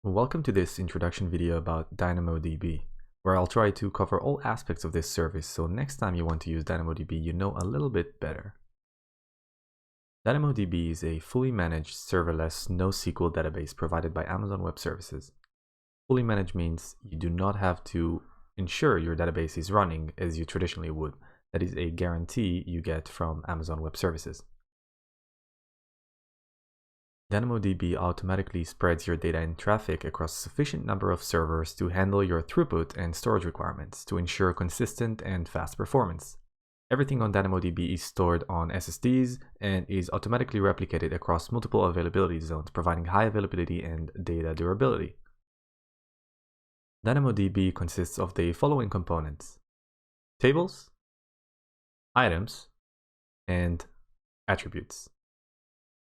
Welcome to this introduction video about DynamoDB, where I'll try to cover all aspects of this service so next time you want to use DynamoDB you know a little bit better. DynamoDB is a fully managed serverless NoSQL database provided by Amazon Web Services. Fully managed means you do not have to ensure your database is running as you traditionally would. That is a guarantee you get from Amazon Web Services. DynamoDB automatically spreads your data and traffic across a sufficient number of servers to handle your throughput and storage requirements to ensure consistent and fast performance. Everything on DynamoDB is stored on SSDs and is automatically replicated across multiple availability zones, providing high availability and data durability. DynamoDB consists of the following components: tables, items, and attributes.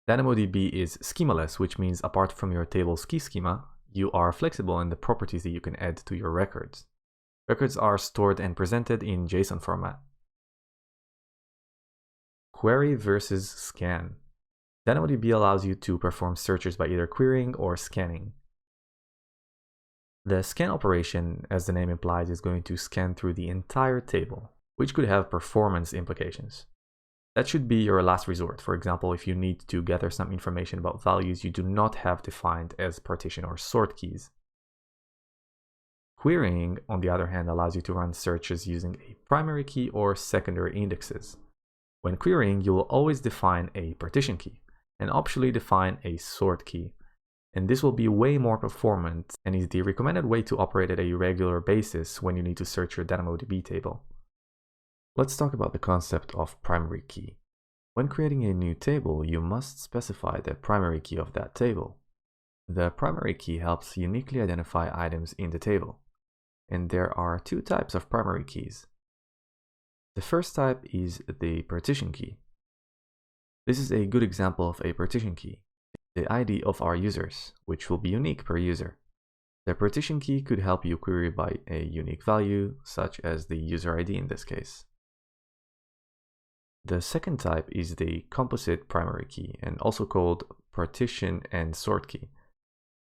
DynamoDB is schemaless, which means apart from your table's key schema, you are flexible in the properties that you can add to your records. Records are stored and presented in JSON format. Query versus scan. DynamoDB allows you to perform searches by either querying or scanning. The scan operation, as the name implies, is going to scan through the entire table, which could have performance implications. That should be your last resort. For example, if you need to gather some information about values you do not have defined as partition or sort keys. Querying, on the other hand, allows you to run searches using a primary key or secondary indexes. When querying, you will always define a partition key and optionally define a sort key. And this will be way more performant and is the recommended way to operate at a regular basis when you need to search your DynamoDB table. Let's talk about the concept of primary key. When creating a new table, you must specify the primary key of that table. The primary key helps uniquely identify items in the table. And there are two types of primary keys. The first type is the partition key. This is a good example of a partition key, the ID of our users, which will be unique per user. The partition key could help you query by a unique value, such as the user ID in this case. The second type is the composite primary key, and also called partition and sort key.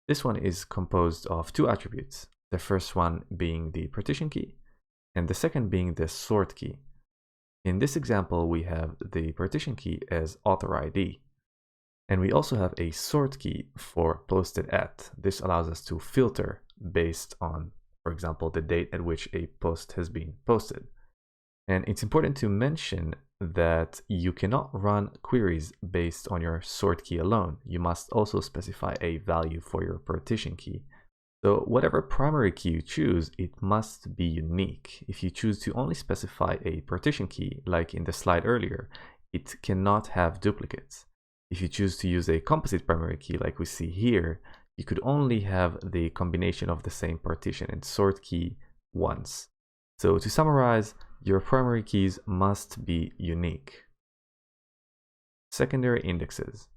This one is composed of two attributes, the first one being the partition key, and the second being the sort key. In this example, we have the partition key as author ID, and we also have a sort key for posted at. This allows us to filter based on, for example, the date at which a post has been posted. And it's important to mention that you cannot run queries based on your sort key alone. You must also specify a value for your partition key. So whatever primary key you choose, it must be unique. If you choose to only specify a partition key, like in the slide earlier, it cannot have duplicates. If you choose to use a composite primary key, like we see here, you could only have the combination of the same partition and sort key once. So to summarize, your primary keys must be unique. Secondary indexes.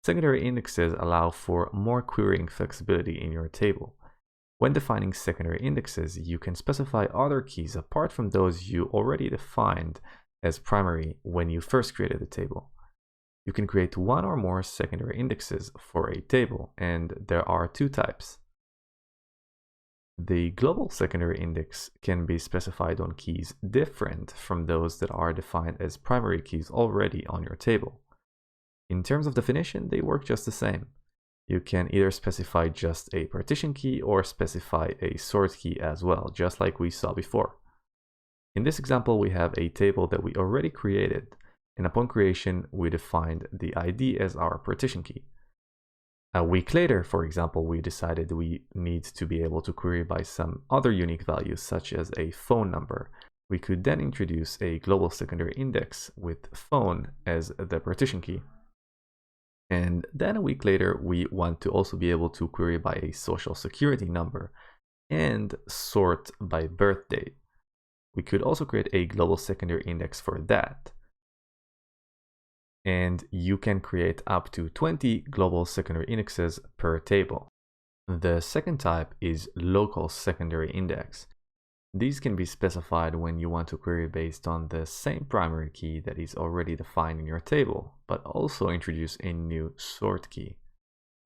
Secondary indexes allow for more querying flexibility in your table. When defining secondary indexes, you can specify other keys apart from those you already defined as primary when you first created the table. You can create one or more secondary indexes for a table, and there are two types. The global secondary index can be specified on keys different from those that are defined as primary keys already on your table. In terms of definition, they work just the same. You can either specify just a partition key or specify a sort key as well, just like we saw before. In this example, we have a table that we already created, and upon creation, we defined the ID as our partition key. A week later, for example, we decided we need to be able to query by some other unique values, such as a phone number. We could then introduce a global secondary index with phone as the partition key. And then a week later, we want to also be able to query by a social security number and sort by birth date. We could also create a global secondary index for that. And you can create up to 20 global secondary indexes per table. The second type is local secondary index. These can be specified when you want to query based on the same primary key that is already defined in your table, but also introduce a new sort key.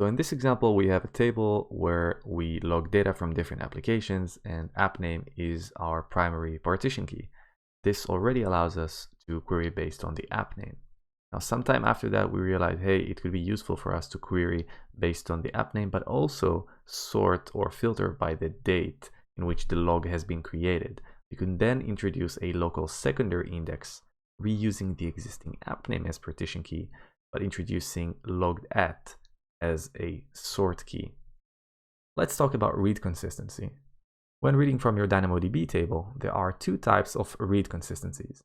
So in this example, we have a table where we log data from different applications, and app name is our primary partition key. This already allows us to query based on the app name. Now, sometime after that, we realized, hey, it could be useful for us to query based on the app name, but also sort or filter by the date in which the log has been created. We can then introduce a local secondary index, reusing the existing app name as partition key, but introducing logged at as a sort key. Let's talk about read consistency. When reading from your DynamoDB table, there are two types of read consistencies.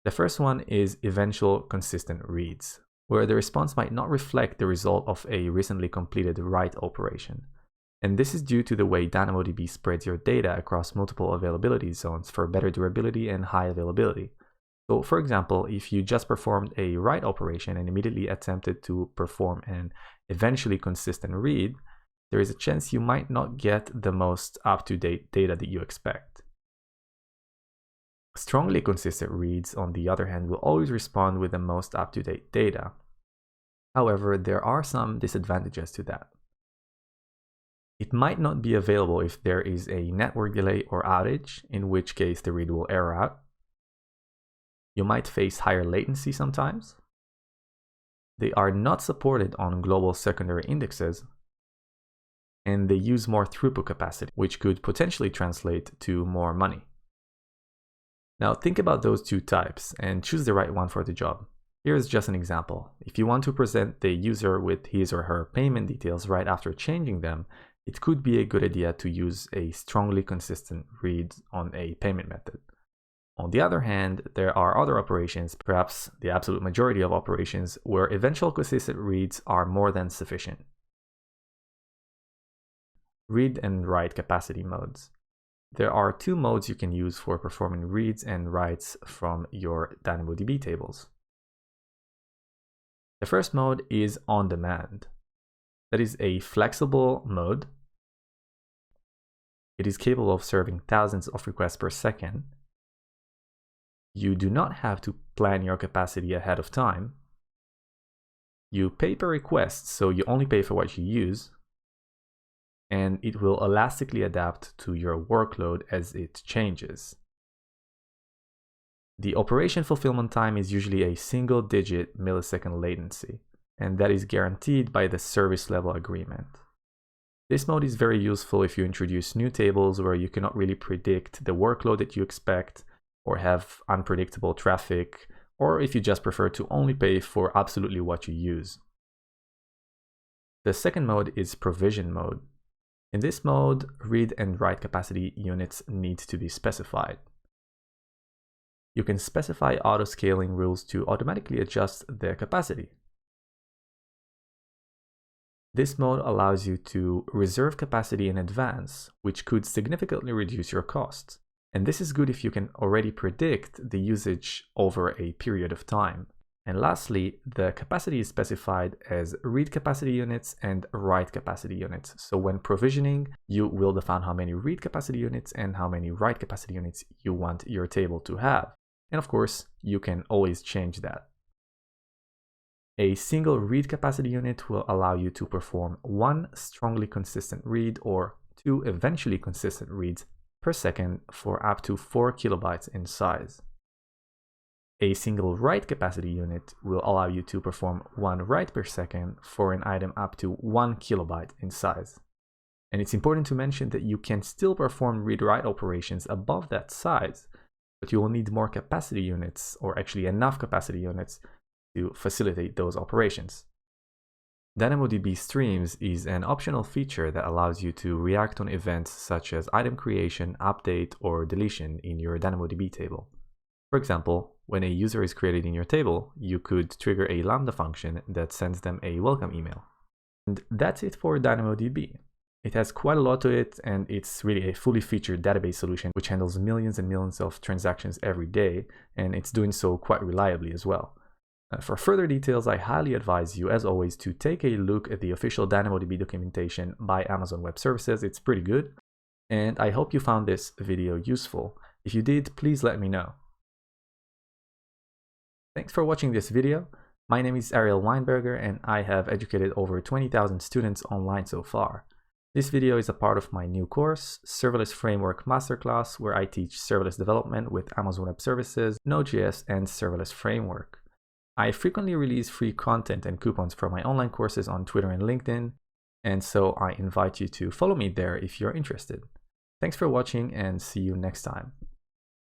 The first one is eventual consistent reads, where the response might not reflect the result of a recently completed write operation. And this is due to the way DynamoDB spreads your data across multiple availability zones for better durability and high availability. So for example, if you just performed a write operation and immediately attempted to perform an eventually consistent read, there is a chance you might not get the most up-to-date data that you expect. Strongly consistent reads, on the other hand, will always respond with the most up-to-date data. However, there are some disadvantages to that. It might not be available if there is a network delay or outage, in which case the read will error out. You might face higher latency sometimes. They are not supported on global secondary indexes, and they use more throughput capacity, which could potentially translate to more money. Now think about those two types and choose the right one for the job. Here's just an example. If you want to present the user with his or her payment details right after changing them, it could be a good idea to use a strongly consistent read on a payment method. On the other hand, there are other operations, perhaps the absolute majority of operations, where eventual consistent reads are more than sufficient. Read and write capacity modes. There are two modes you can use for performing reads and writes from your DynamoDB tables. The first mode is on demand. That is a flexible mode. It is capable of serving thousands of requests per second. You do not have to plan your capacity ahead of time. You pay per request, so you only pay for what you use. And it will elastically adapt to your workload as it changes. The operation fulfillment time is usually a single-digit millisecond latency, and that is guaranteed by the service level agreement. This mode is very useful if you introduce new tables where you cannot really predict the workload that you expect, or have unpredictable traffic, or if you just prefer to only pay for absolutely what you use. The second mode is provision mode. In this mode, read and write capacity units need to be specified. You can specify auto-scaling rules to automatically adjust the capacity. This mode allows you to reserve capacity in advance, which could significantly reduce your costs. And this is good if you can already predict the usage over a period of time. And lastly, the capacity is specified as read capacity units and write capacity units. So when provisioning, you will define how many read capacity units and how many write capacity units you want your table to have. And of course, you can always change that. A single read capacity unit will allow you to perform one strongly consistent read or two eventually consistent reads per second for up to 4 kilobytes in size. A single write capacity unit will allow you to perform one write per second for an item up to 1 kilobyte in size. And it's important to mention that you can still perform read-write operations above that size, but you will need more capacity units, or actually enough capacity units, to facilitate those operations. DynamoDB Streams is an optional feature that allows you to react on events such as item creation, update, or deletion in your DynamoDB table. For example, when a user is created in your table, you could trigger a Lambda function that sends them a welcome email. And that's it for DynamoDB. It has quite a lot to it, and it's really a fully featured database solution which handles millions and millions of transactions every day, and it's doing so quite reliably as well. For further details, I highly advise you, as always, to take a look at the official DynamoDB documentation by Amazon Web Services. It's pretty good, and I hope you found this video useful. If you did, please let me know. Thanks for watching this video. My name is Ariel Weinberger and I have educated over 20,000 students online so far. This video is a part of my new course, Serverless Framework Masterclass, where I teach serverless development with Amazon Web Services, Node.js, and Serverless Framework. I frequently release free content and coupons for my online courses on Twitter and LinkedIn, and so I invite you to follow me there if you're interested. Thanks for watching and see you next time.